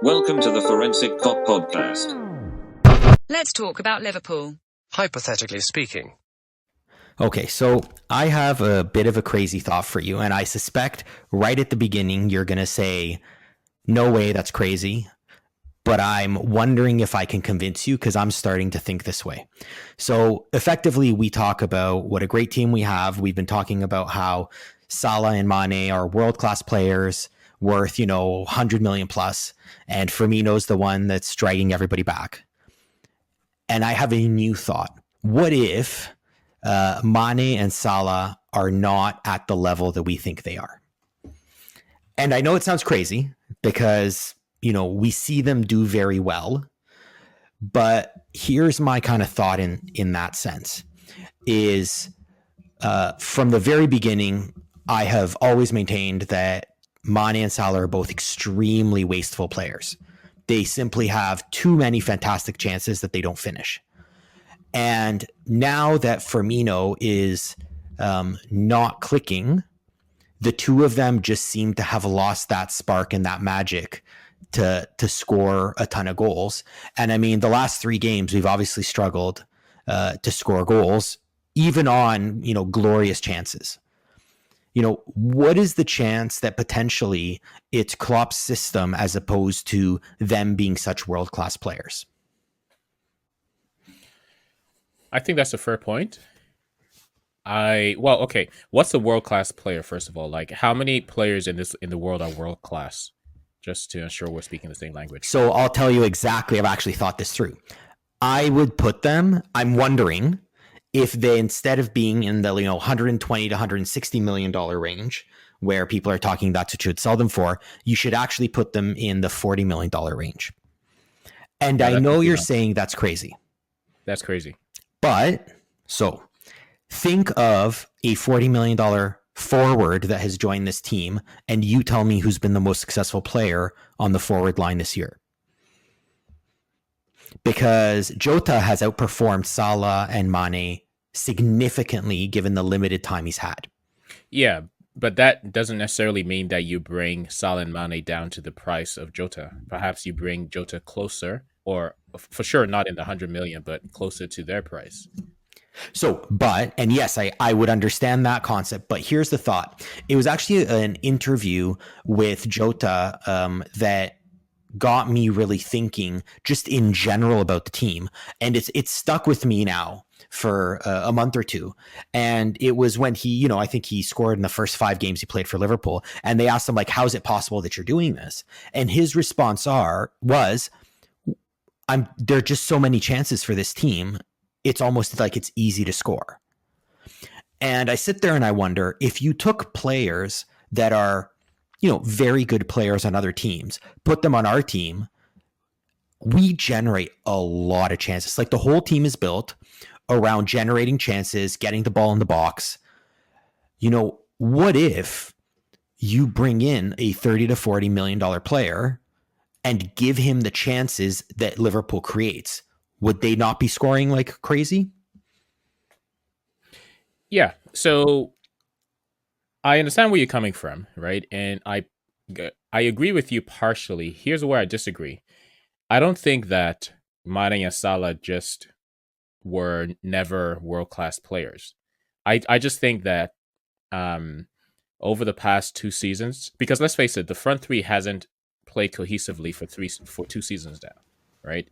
Welcome to the Forensic Cop Podcast. Let's talk about Liverpool. Hypothetically speaking. Okay, so I have a bit of a crazy thought for you, and I suspect right at the beginning you're going to say, no way, that's crazy. But I'm wondering if I can convince you because I'm starting to think this way. So effectively, we talk about what a great team we have. We've been talking about how Salah and Mane are world-class players worth, 100 million plus, and Firmino's the one that's dragging everybody back. And I have a new thought. What if Mane and Salah are not at the level that we think they are? And I know it sounds crazy because, we see them do very well. But here's my kind of thought in that sense is from the very beginning, I have always maintained that Mane and Salah are both extremely wasteful players. They simply have too many fantastic chances that they don't finish. And now that Firmino is not clicking, the two of them just seem to have lost that spark and that magic to score a ton of goals. And I mean, the last 3 games, we've obviously struggled to score goals, even on, glorious chances. What is the chance that potentially it's Klopp's system as opposed to them being such world-class players? I think that's a fair point. Okay. What's a world-class player, first of all? Like, how many players in the world are world-class? Just to ensure we're speaking the same language. So I'll tell you exactly. I've actually thought this through. I would put them, I'm wondering if they, instead of being in the 120 to 160 million dollar range, where people are talking that's what you would sell them for, you should actually put them in the 40 million dollar range. And I know you're saying that's crazy. That's crazy. But so think of a $40 million forward that has joined this team, and you tell me who's been the most successful player on the forward line this year. Because Jota has outperformed Salah and Mane significantly given the limited time he's had. Yeah, but that doesn't necessarily mean that you bring Salah and Mane down to the price of Jota. Perhaps you bring Jota closer, or for sure not in the 100 million, but closer to their price. So, and yes, I would understand that concept, but here's the thought. It was actually an interview with Jota that got me really thinking just in general about the team. And it's stuck with me now for a month or two. And it was when he, I think he scored in the first 5 games he played for Liverpool. And they asked him, like, how is it possible that you're doing this? And his response was, there are just so many chances for this team. It's almost like it's easy to score. And I sit there and I wonder, if you took players that are, very good players on other teams, put them on our team, we generate a lot of chances. Like, the whole team is built around generating chances, getting the ball in the box. What if you bring in a $30 to $40 million player and give him the chances that Liverpool creates? Would they not be scoring like crazy? Yeah. So I understand where you're coming from, right? And I agree with you partially. Here's where I disagree. I don't think that Mane and Salah just were never world-class players. I just think that over the past 2 seasons, because let's face it, the front 3 hasn't played cohesively for 2 seasons now, right?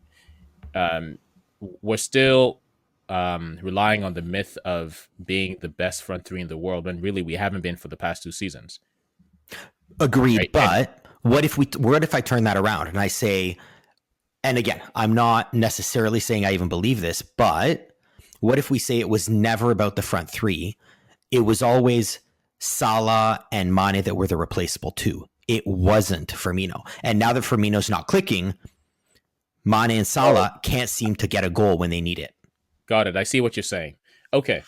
We're still relying on the myth of being the best front 3 in the world, when really we haven't been for the past 2 seasons. Agreed, right? But what if I turn that around and I say, and again, I'm not necessarily saying I even believe this, but what if we say it was never about the front 3? It was always Salah and Mane that were the replaceable 2. It wasn't Firmino. And now that Firmino's not clicking, Mane and Salah can't seem to get a goal when they need it. Got it. I see what you're saying. Okay.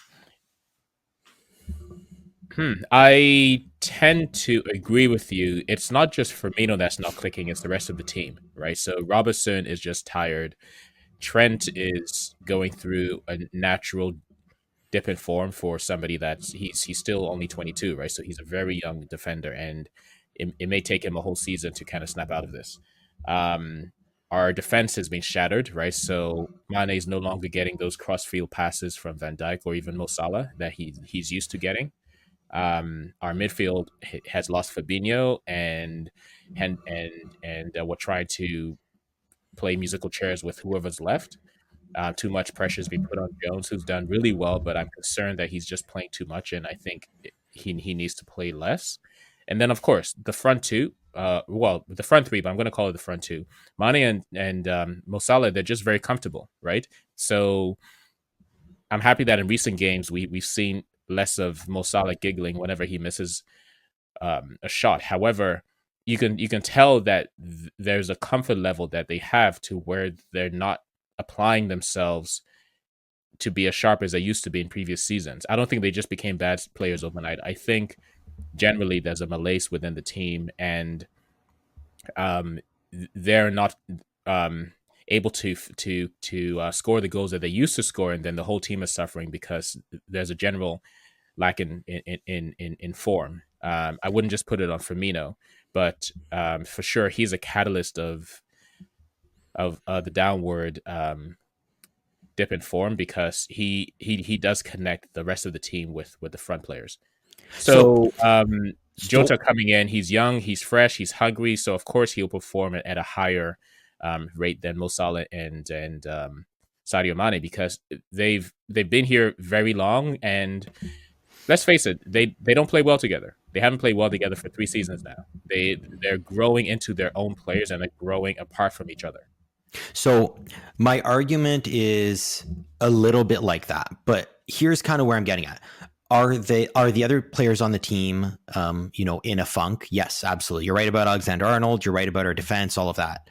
I tend to agree with you. It's not just Firmino that's not clicking, it's the rest of the team, right? So Robertson is just tired. Trent is going through a natural dip in form for somebody that's he's still only 22, right? So he's a very young defender, and it may take him a whole season to kind of snap out of this. Our defense has been shattered, right? So Mane is no longer getting those cross-field passes from Van Dijk or even Mo Salah that he's used to getting. Our midfield has lost Fabinho, and we're trying to play musical chairs with whoever's left. Too much pressure has been put on Jones, who's done really well, but I'm concerned that he's just playing too much, and I think he needs to play less. And then, of course, the front two. The front three, but I'm going to call it the front two. Mane and Mo Salah, they're just very comfortable, right? So I'm happy that in recent games we've seen less of Mo Salah giggling whenever he misses a shot. However, you can tell that there's a comfort level that they have to where they're not applying themselves to be as sharp as they used to be in previous seasons. I don't think they just became bad players overnight. I think generally there's a malaise within the team, and they're not able to score the goals that they used to score, and then the whole team is suffering because there's a general lack in form. I wouldn't just put it on Firmino, but for sure he's a catalyst of the downward dip in form because he does connect the rest of the team with the front players. So Jota coming in, he's young, he's fresh, he's hungry, so of course he'll perform at a higher rate than Mo Salah and Sadio Mane because they've been here very long, and let's face it, they don't play well together. They haven't played well together for 3 seasons now. They're growing into their own players and they're growing apart from each other. So my argument is a little bit like that, but here's kind of where I'm getting at. Are the other players on the team, in a funk? Yes, absolutely. You're right about Alexander-Arnold. You're right about our defense, all of that.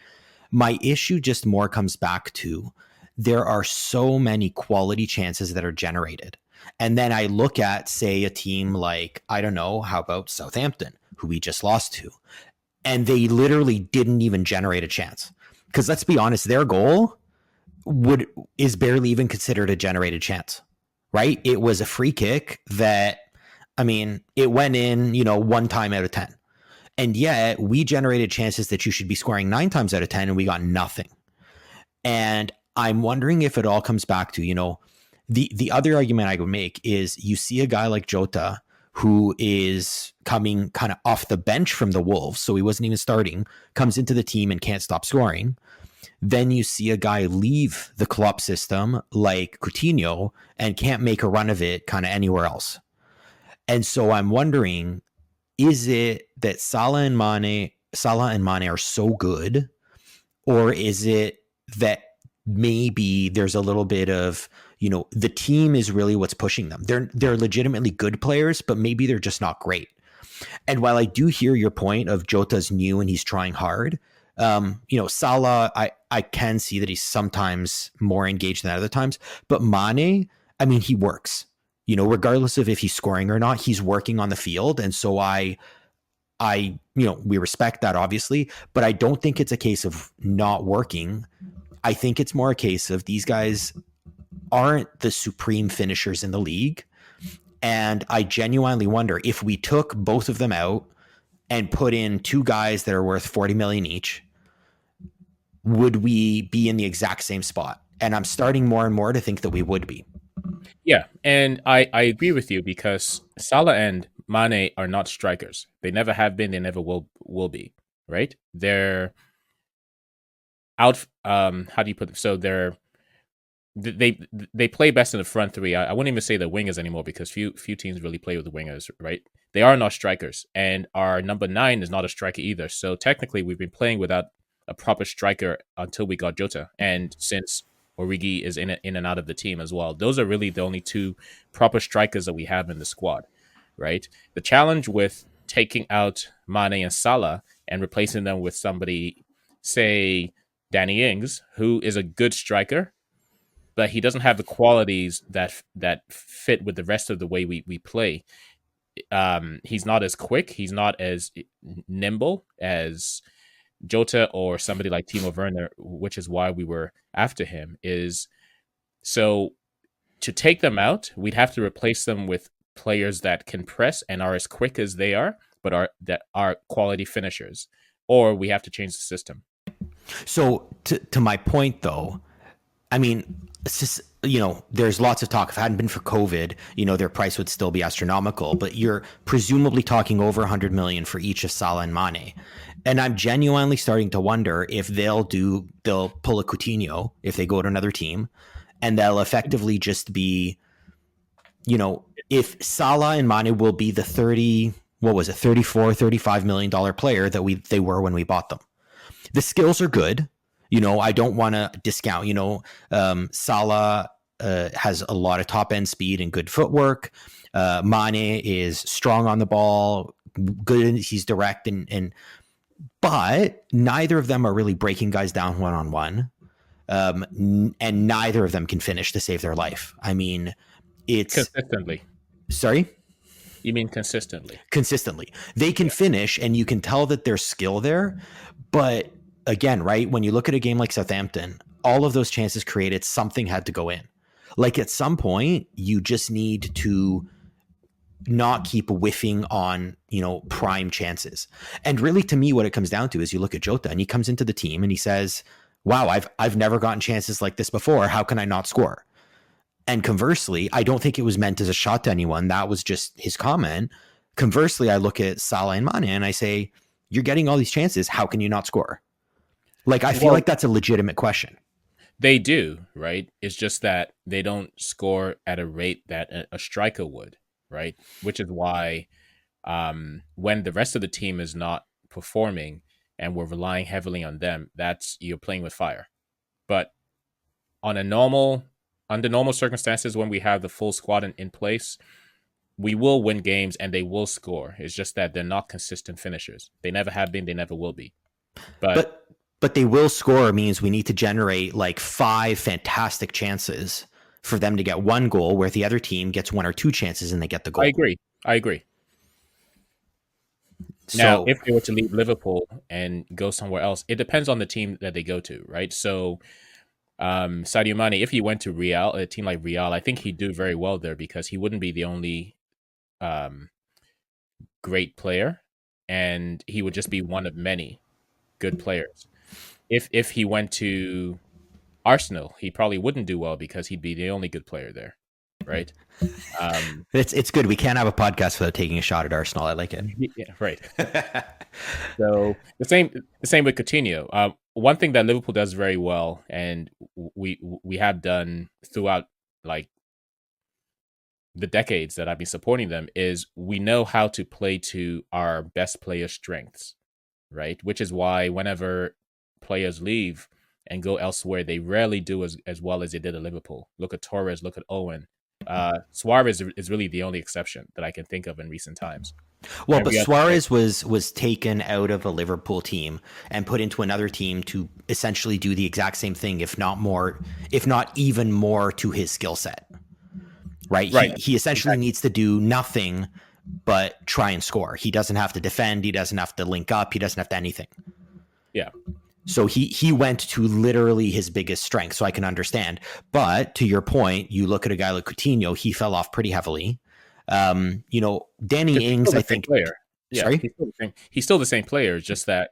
My issue just more comes back to there are so many quality chances that are generated. And then I look at, say, a team like, I don't know, how about Southampton, who we just lost to, and they literally didn't even generate a chance. Because let's be honest, their goal is barely even considered a generated chance, right? It was a free kick that, it went in, 1 time out of 10. And yet we generated chances that you should be scoring 9 times out of 10 and we got nothing. And I'm wondering if it all comes back to, the other argument I would make is you see a guy like Jota who is coming kind of off the bench from the Wolves, so he wasn't even starting, comes into the team and can't stop scoring. Then you see a guy leave the Klopp system like Coutinho and can't make a run of it kind of anywhere else. And so I'm wondering, is it that Salah and Mane are so good, or is it that maybe there's a little bit of, the team is really what's pushing them? They're legitimately good players, but maybe they're just not great. And while I do hear your point of Jota's new and he's trying hard, Salah, I can see that he's sometimes more engaged than other times. But Mane, he works. Regardless of if he's scoring or not, he's working on the field. And so we respect that, obviously, but I don't think it's a case of not working. I think it's more a case of these guys aren't the supreme finishers in the league. And I genuinely wonder if we took both of them out and put in 2 guys that are worth 40 million each, would we be in the exact same spot? And I'm starting more and more to think that we would be. Yeah, and I agree with you because Salah and Mane are not strikers. They never have been. They never will be. Right? They're out. How do you put it? So they play best in the front three. I wouldn't even say they're wingers anymore because few teams really play with the wingers. Right? They are not strikers, and our number 9 is not a striker either. So technically, we've been playing without a proper striker until we got Jota, and since Origi is in and out of the team as well. Those are really the only 2 proper strikers that we have in the squad, right? The challenge with taking out Mane and Salah and replacing them with somebody, say, Danny Ings, who is a good striker, but he doesn't have the qualities that fit with the rest of the way we play. He's not as quick. He's not as nimble as Jota or somebody like Timo Werner, which is why we were after him. Is so to take them out, we'd have to replace them with players that can press and are as quick as they are, but are quality finishers, or we have to change the system. So to my point, though, I mean, it's just, there's lots of talk. If it hadn't been for COVID, their price would still be astronomical. But you're presumably talking over 100 million for each of Salah and Mane. And I'm genuinely starting to wonder if they'll pull a Coutinho if they go to another team, and they'll effectively just be, if Salah and Mane will be the 34, $35 million player that they were when we bought them. The skills are good. I don't want to discount, Salah has a lot of top end speed and good footwork. Mane is strong on the ball, good. He's direct but neither of them are really breaking guys down one-on-one. And neither of them can finish to save their life. I mean, it's consistently. Sorry? You mean consistently? Consistently. They can finish, and you can tell that there's skill there. But again, right, when you look at a game like Southampton, all of those chances created, something had to go in. Like at some point, you just need to not keep whiffing on, prime chances. And really, to me, what it comes down to is you look at Jota, and he comes into the team and he says, wow, I've never gotten chances like this before. How can I not score? And conversely, I don't think it was meant as a shot to anyone. That was just his comment. Conversely, I look at Salah and Mane and I say, you're getting all these chances. How can you not score? Like, I feel like that's a legitimate question. They do, right? It's just that they don't score at a rate that a striker would, right? Which is why when the rest of the team is not performing and we're relying heavily on them, you're playing with fire. But under normal circumstances, when we have the full squad in place, we will win games and they will score. It's just that they're not consistent finishers. They never have been. They never will be. But they will score means we need to generate like 5 fantastic chances for them to get 1 goal, where the other team gets 1 or 2 chances and they get the goal. I agree. Now, if they were to leave Liverpool and go somewhere else, it depends on the team that they go to, right? So Sadio Mane, if he went to Real, a team like Real, I think he'd do very well there because he wouldn't be the only great player, and he would just be one of many good players. If he went to Arsenal, he probably wouldn't do well because he'd be the only good player there, right? It's good. We can't have a podcast without taking a shot at Arsenal. I like it. Yeah, right. So the same with Coutinho. One thing that Liverpool does very well, and we have done throughout like the decades that I've been supporting them, is we know how to play to our best players' strengths, right? Which is why whenever players leave and go elsewhere, they rarely do as well as they did at Liverpool. Look at Torres, look at Owen. Suarez is really the only exception that I can think of in recent times. Well, but Suarez was taken out of a Liverpool team and put into another team to essentially do the exact same thing, if not even more to his skill set. Right? He essentially needs to do nothing but try and score. He doesn't have to defend. He doesn't have to link up. He doesn't have to anything. Yeah. So he went to literally his biggest strength, so I can understand. But to your point, you look at a guy like Coutinho, he fell off pretty heavily. Danny Ings, I think. Player. Yeah, sorry? He's still the same player, it's just that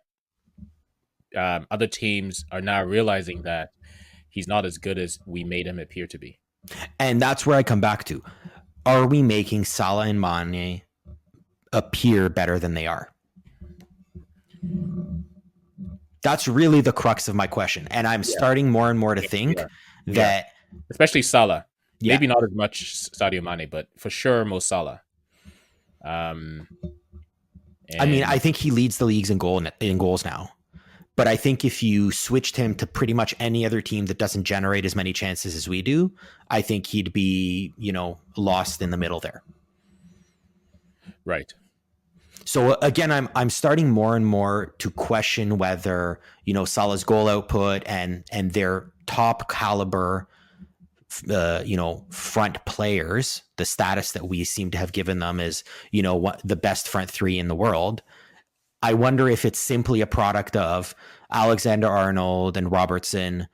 other teams are now realizing that he's not as good as we made him appear to be. And that's where I come back to. Are we making Salah and Mane appear better than they are? That's really the crux of my question. And I'm starting more and more to think that... Especially Salah. Yeah. Maybe not as much Sadio Mane, but for sure Mo Salah. I mean, I think he leads the leagues in goals now. But I think if you switched him to pretty much any other team that doesn't generate as many chances as we do, I think he'd be, lost in the middle there. Right. So again, I'm starting more and more to question whether, Salah's goal output and their top caliber, front players, the status that we seem to have given them as, the best front 3 in the world. I wonder if it's simply a product of Alexander-Arnold and Robertson,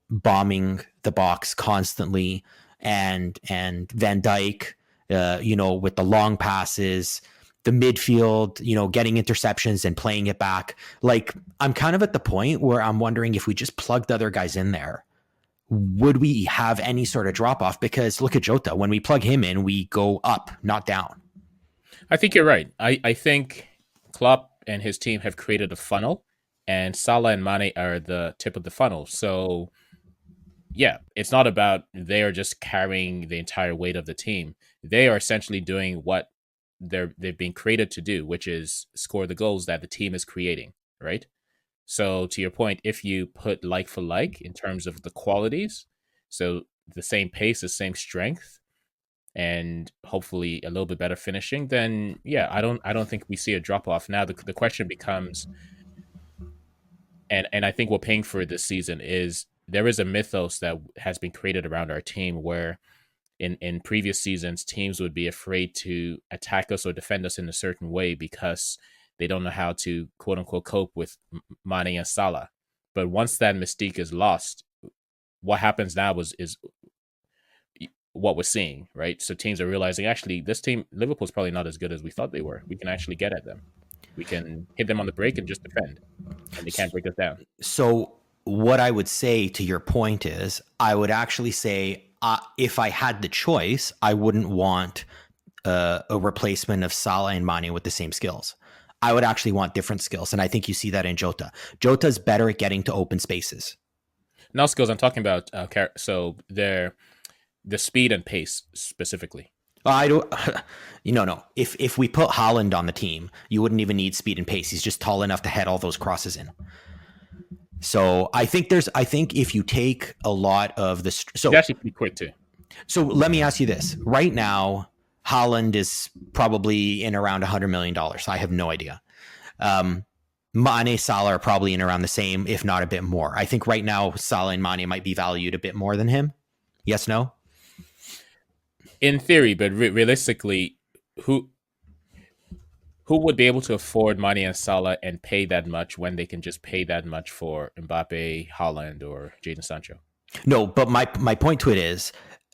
bombing the box constantly, and Van Dijk, with the long passes, the midfield, getting interceptions and playing it back. Like, I'm kind of at the point where I'm wondering if we just plugged other guys in there, would we have any sort of drop off? Because look at Jota. When we plug him in, we go up, not down. I think you're right. I think Klopp and his team have created a funnel, and Salah and Mane are the tip of the funnel. So, yeah, it's not about they are just carrying the entire weight of the team. They are essentially doing what they've been created to do, which is score the goals that the team is creating, right? So to your point, if you put like for like in terms of the qualities, so the same pace, the same strength, and hopefully a little bit better finishing, then yeah, I don't think we see a drop off. Now the question becomes, and I think we're paying for it this season, is there is a mythos that has been created around our team where in previous seasons, teams would be afraid to attack us or defend us in a certain way because they don't know how to quote unquote cope with Mane and Salah. But once that mystique is lost, what happens now is what we're seeing, right? So teams are realizing actually this team, Liverpool's probably not as good as we thought they were. We can actually get at them. We can hit them on the break and just defend, and they can't break us down. So what I would say to your point is, I would actually say, if I had the choice, I wouldn't want a replacement of Salah and Mane with the same skills. I would actually want different skills. And I think you see that in Jota. Jota's better at getting to open spaces. Not skills, I'm talking about, so the speed and pace specifically. I don't, no. If we put Haaland on the team, you wouldn't even need speed and pace. He's just tall enough to head all those crosses in. So I think if you take a lot of this, so he's actually pretty quick too. So let me ask you this: right now, Haaland is probably in around $100 million. I have no idea. Mane, Salah are probably in around the same, if not a bit more. I think right now Salah and Mane might be valued a bit more than him. Yes, no. In theory, but realistically, who would be able to afford Mane and Salah and pay that much when they can just pay that much for Mbappe, Haaland, or Jadon Sancho? No, but my point to it is,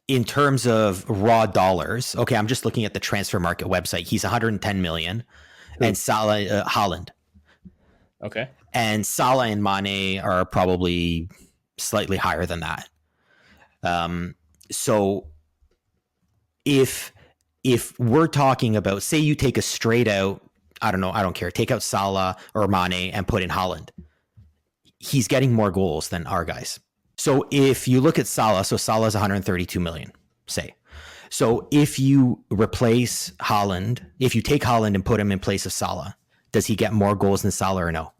in terms of raw dollars, okay, I'm just looking at the transfer market website. He's 110 million, and Salah, Haaland. Okay. And Salah and Mane are probably slightly higher than that. So if we're talking about, say you take a straight out, I don't care, take out Salah or Mane and put in Haaland, he's getting more goals than our guys. So if you look at Salah, so Salah's 132 million, say. So if you replace Haaland, if you take Haaland and put him in place of Salah, does he get more goals than Salah or no?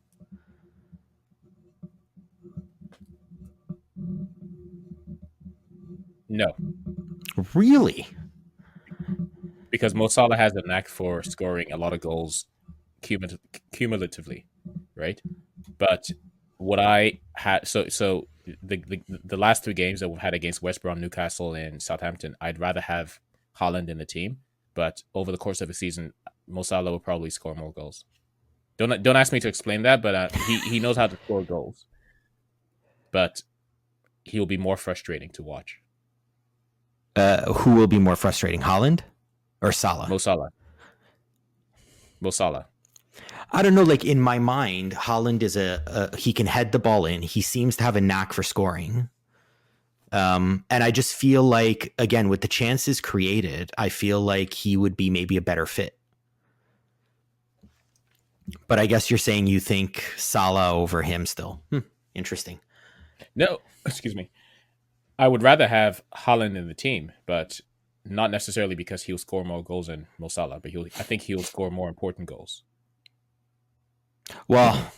No. Really? Because Mo Salah has a knack for scoring a lot of goals cumulatively, right? But what I had, so the last 3 games that we've had against West Brom, Newcastle, and Southampton, I'd rather have Haaland in the team. But over the course of a season, Mo Salah will probably score more goals. Don't ask me to explain that, but he knows how to score goals. But he'll be more frustrating to watch. Who will be more frustrating, Haaland or Salah? Mo Salah. I don't know. Like, in my mind, Haaland is he can head the ball in. He seems to have a knack for scoring. And I just feel like, again, with the chances created, I feel like he would be maybe a better fit. But I guess you're saying you think Salah over him still. Interesting. No, excuse me. I would rather have Haaland in the team, but not necessarily because he'll score more goals than Mo Salah, but I think he'll score more important goals. Well,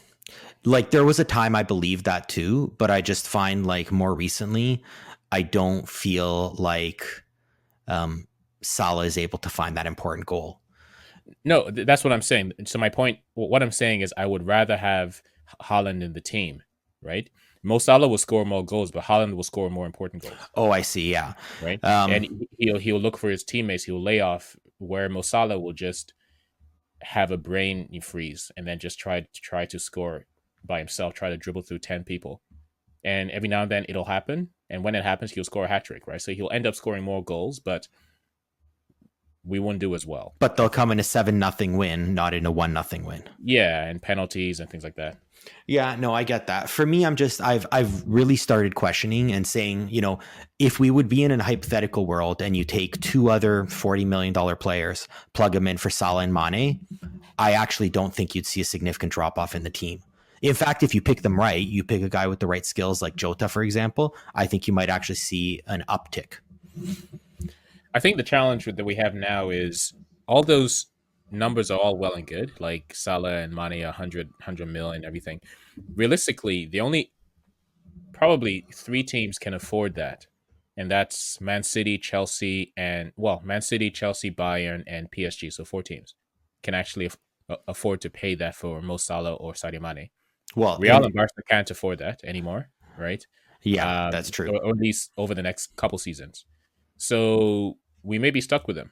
like, there was a time I believed that too, but I just find, like, more recently, I don't feel like Salah is able to find that important goal. No, that's what I'm saying. So my point, what I'm saying is I would rather have Haaland in the team, right? Mo Salah will score more goals, but Haaland will score more important goals. Oh, I see. Yeah. Right. And he'll look for his teammates. He'll lay off, where Mo Salah will just have a brain freeze and then just try to score by himself, try to dribble through 10 people. And every now and then it'll happen. And when it happens, he'll score a hat trick, right? So he'll end up scoring more goals, but we wouldn't do as well. But they'll come in a 7-0 win, not in a 1-0 win. Yeah, and penalties and things like that. Yeah, no, I get that. For me, I've really started questioning and saying, if we would be in a hypothetical world and you take two other $40 million players, plug them in for Salah and Mane, I actually don't think you'd see a significant drop off in the team. In fact, if you pick them right, you pick a guy with the right skills like Jota, for example, I think you might actually see an uptick. I think the challenge that we have now is all those numbers are all well and good, like Salah and Mane, 100 million and everything. Realistically, the only probably three teams can afford that, and that's Man City, Chelsea, Bayern, and PSG. So four teams can actually afford to pay that for Mo Salah or Sadio Mane. Well, Real and Barca can't afford that anymore, right? Yeah, that's true. Or at least over the next couple seasons. So we may be stuck with them.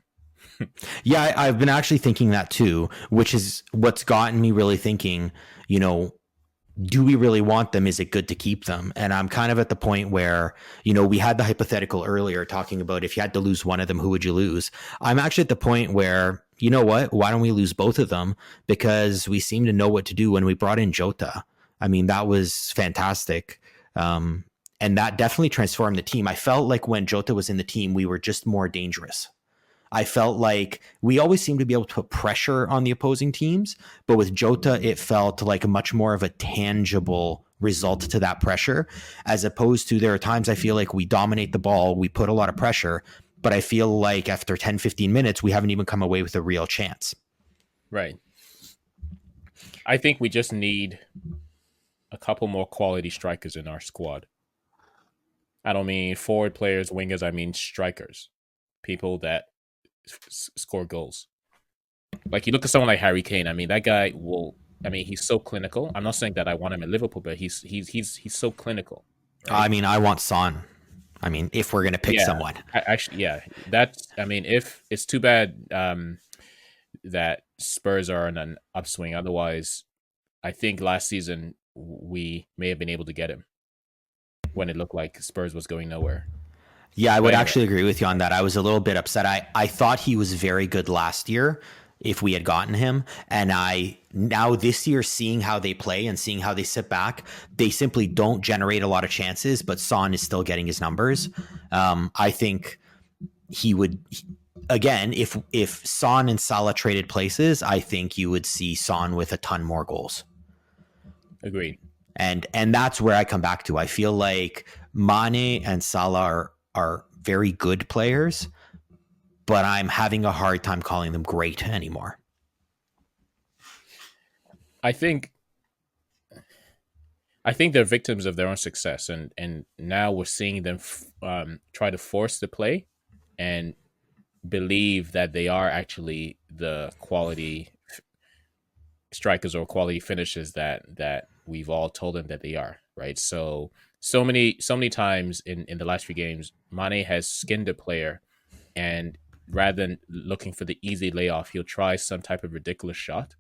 Yeah, I've been actually thinking that too, which is what's gotten me really thinking, do we really want them? Is it good to keep them? And I'm kind of at the point where, we had the hypothetical earlier talking about if you had to lose one of them, who would you lose? I'm actually at the point where, you know what? Why don't we lose both of them? Because we seem to know what to do when we brought in Jota. I mean, that was fantastic. And that definitely transformed the team. I felt like when Jota was in the team, we were just more dangerous. I felt like we always seemed to be able to put pressure on the opposing teams, but with Jota, it felt like a much more of a tangible result to that pressure, as opposed to there are times I feel like we dominate the ball, we put a lot of pressure, but I feel like after 10, 15 minutes, we haven't even come away with a real chance. Right. I think we just need a couple more quality strikers in our squad. I don't mean forward players, wingers, I mean strikers. People that score goals. Like you look at someone like Harry Kane. I mean, that guy he's so clinical. I'm not saying that I want him at Liverpool, but he's so clinical. Right? I mean, I want Son. I mean, if we're gonna pick someone, if it's too bad that Spurs are in an upswing. Otherwise, I think last season we may have been able to get him when it looked like Spurs was going nowhere. Yeah, I would actually agree with you on that. I was a little bit upset. I thought he was very good last year if we had gotten him. And now this year, seeing how they play and seeing how they sit back, they simply don't generate a lot of chances, but Son is still getting his numbers. I think he would, again, if Son and Salah traded places, I think you would see Son with a ton more goals. Agreed. And that's where I come back to. I feel like Mane and Salah are very good players, but I'm having a hard time calling them great anymore. I think they're victims of their own success, and now we're seeing them try to force the play and believe that they are actually the quality strikers or quality finishers that we've all told them that they are, right? So many times in the last few games, Mane has skinned a player, and rather than looking for the easy layoff, he'll try some type of ridiculous shot.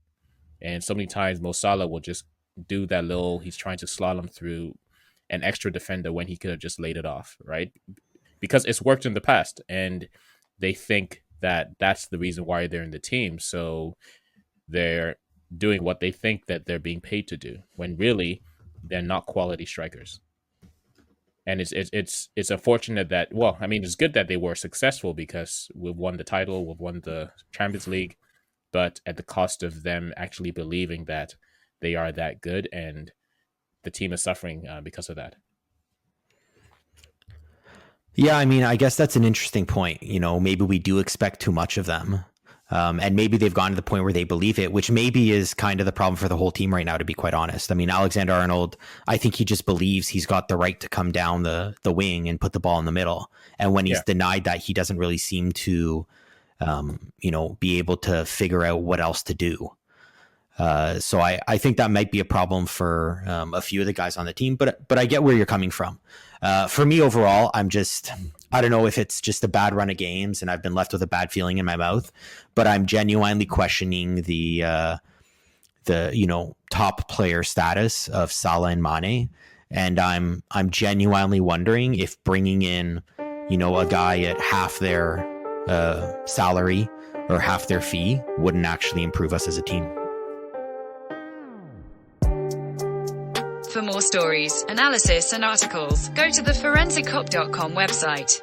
And so many times Mo Salah will just do that he's trying to slalom through an extra defender when he could have just laid it off, right? Because it's worked in the past, and they think that that's the reason why they're in the team. So they're doing what they think that they're being paid to do, when really they're not quality strikers. And it's unfortunate that, it's good that they were successful because we've won the title, we've won the Champions League, but at the cost of them actually believing that they are that good, and the team is suffering because of that. Yeah, I mean, I guess that's an interesting point. Maybe we do expect too much of them. And maybe they've gone to the point where they believe it, which maybe is kind of the problem for the whole team right now, to be quite honest. I mean, Alexander-Arnold, I think he just believes he's got the right to come down the wing and put the ball in the middle. And when he's denied that, he doesn't really seem to, be able to figure out what else to do. So I think that might be a problem for a few of the guys on the team, but I get where you're coming from. For me overall, I don't know if it's just a bad run of games and I've been left with a bad feeling in my mouth, but I'm genuinely questioning the top player status of Salah and Mane. And I'm genuinely wondering if bringing in, a guy at half their salary or half their fee wouldn't actually improve us as a team. For more stories, analysis, and articles, go to the forensiccop.com website.